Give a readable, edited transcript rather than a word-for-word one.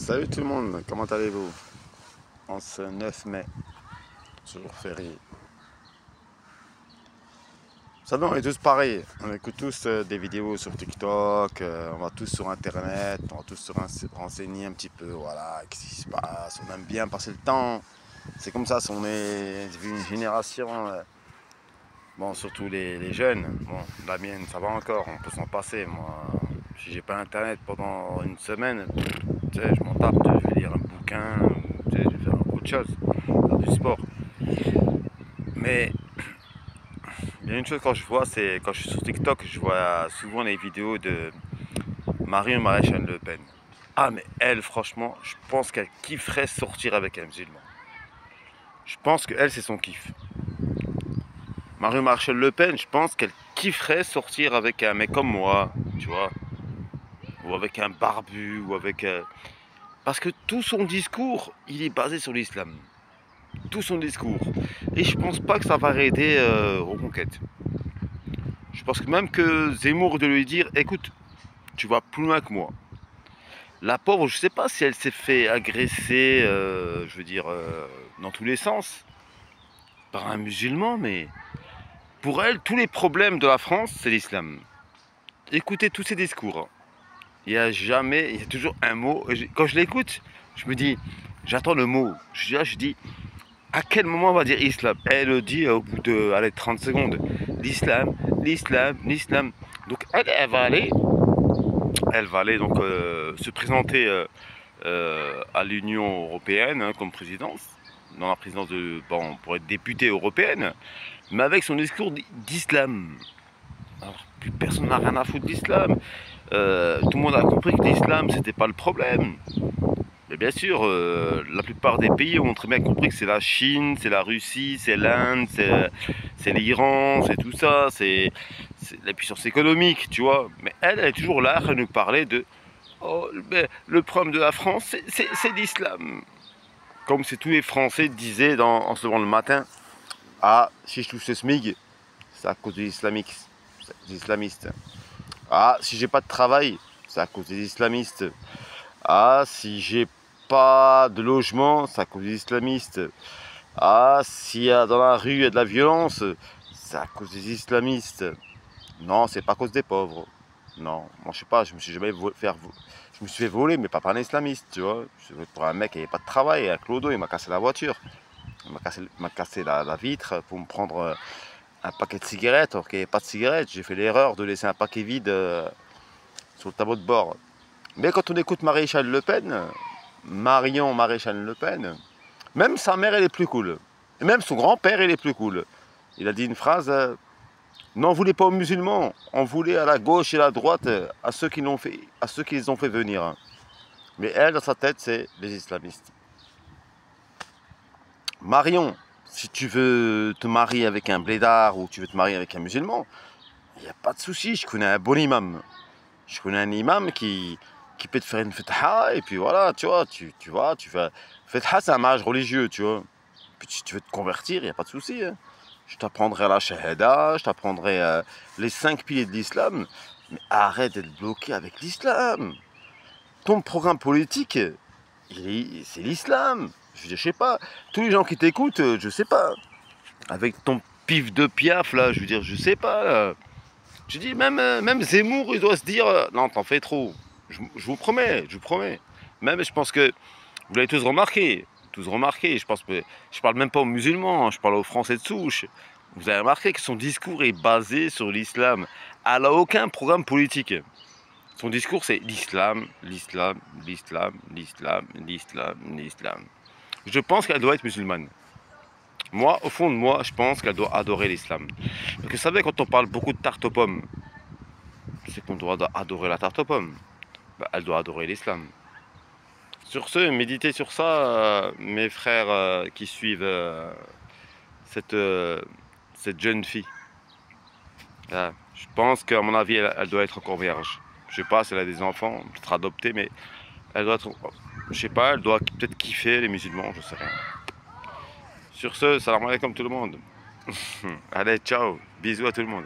Salut tout le monde, comment allez-vous? En ce 9 mai, jour férié. Vous savez, on est tous pareils, on écoute tous des vidéos sur TikTok, on va tous sur internet, on va tous se renseigner un petit peu, voilà, qu'est-ce qui se passe, on aime bien passer le temps. C'est comme ça, si on est une génération, bon, surtout les jeunes, bon, la mienne ça va encore, on peut s'en passer. Moi, si j'ai pas internet pendant une semaine, tu sais, je m'en tape, je vais lire un bouquin, tu sais, je vais faire autre chose, faire du sport. Mais il y a une chose quand je vois, c'est quand je suis sur TikTok, je vois souvent les vidéos de Marine Maréchal Le Pen. Ah mais elle, franchement, je pense qu'elle kifferait sortir avec un musulman. Je pense que elle, c'est son kiff. Marine Maréchal Le Pen, je pense qu'elle kifferait sortir avec un mec comme moi, tu vois, ou avec un barbu, ou avec... Parce que tout son discours, il est basé sur l'islam. Tout son discours. Et je pense pas que ça va aider aux conquêtes. Je pense que même que Zemmour de lui dire, écoute, tu vas plus loin que moi. La pauvre, je sais pas si elle s'est fait agresser, je veux dire, dans tous les sens, par un musulman, mais pour elle, tous les problèmes de la France, c'est l'islam. Écoutez tous ces discours. Hein. Il y a jamais, il y a toujours un mot. Quand je l'écoute, je me dis, j'attends le mot. Je dis, à quel moment on va dire islam? Elle le dit au bout de allez, 30 secondes. L'islam, l'islam, l'islam. Donc elle va aller. Elle va aller donc se présenter à l'Union Européenne hein, comme présidence, dans la présidence de, bon, pour être députée européenne, mais avec son discours d'islam. Alors, plus personne n'a rien à foutre d'islam. Tout le monde a compris que l'islam, c'était pas le problème. Mais bien sûr, la plupart des pays ont très bien compris que c'est la Chine, c'est la Russie, c'est l'Inde, c'est l'Iran, c'est tout ça, c'est la puissance économique, tu vois. Mais elle est toujours là à nous parler de oh, le problème de la France, c'est l'islam. Comme si tous les Français disaient en se levant le matin, ah, si je touche ce SMIG, c'est à cause des islamistes. Ah, si j'ai pas de travail, c'est à cause des islamistes. Ah, si j'ai pas de logement, c'est à cause des islamistes. Ah, s'il y a dans la rue il y a de la violence, c'est à cause des islamistes. Non, c'est pas à cause des pauvres. Non, moi je sais pas, je me suis jamais je me suis fait voler, mais pas par un islamiste, tu vois. Pour un mec qui n'avait pas de travail, un clodo, il m'a cassé la voiture. Il m'a cassé la vitre pour me prendre un paquet de cigarettes, alors qu'il n'y avait pas de cigarettes. J'ai fait l'erreur de laisser un paquet vide sur le tableau de bord. Mais quand on écoute Maréchal Le Pen, Marion Maréchal Le Pen, même sa mère elle est plus cool. Et même son grand-père il est plus cool. Il a dit une phrase, n'en voulez pas aux musulmans, on voulait à la gauche et à la droite, à ceux qui les ont fait venir. Mais elle, dans sa tête, c'est les islamistes. Marion, si tu veux te marier avec un blédard ou tu veux te marier avec un musulman, il n'y a pas de souci, je connais un bon imam. Je connais un imam qui peut te faire une fetha et puis voilà, tu vois, tu fais... Fetha, c'est un mariage religieux, tu vois. Puis si tu veux te convertir, il n'y a pas de souci. Hein. Je t'apprendrai la shahada, je t'apprendrai les 5 piliers de l'islam. Mais arrête d'être bloqué avec l'islam. Ton programme politique, c'est l'islam. Je sais pas. Tous les gens qui t'écoutent, je sais pas. Avec ton pif de piaf, là, je veux dire, je sais pas. Là. Je dis, même Zemmour, il doit se dire, non, t'en fais trop. Je vous promets, je vous promets. Même, je pense que vous l'avez tous remarqué. Je pense que je parle même pas aux musulmans, hein, je parle aux Français de souche. Vous avez remarqué que son discours est basé sur l'islam. Elle n'a aucun programme politique. Son discours, c'est l'islam, l'islam, l'islam, l'islam, l'islam, l'islam. Je pense qu'elle doit être musulmane. Moi, au fond de moi, je pense qu'elle doit adorer l'islam. Parce que vous savez, quand on parle beaucoup de tarte aux pommes, c'est qu'on doit adorer la tarte aux pommes. Bah, elle doit adorer l'islam. Sur ce, méditez sur ça, mes frères qui suivent cette jeune fille. Là, je pense qu'à mon avis, elle doit être encore vierge. Je sais pas si elle a des enfants, peut-être adoptée, mais elle doit être, je sais pas, elle doit peut-être kiffer les musulmans, je sais rien. Sur ce, salam alaikum tout le monde. Allez, ciao, bisous à tout le monde.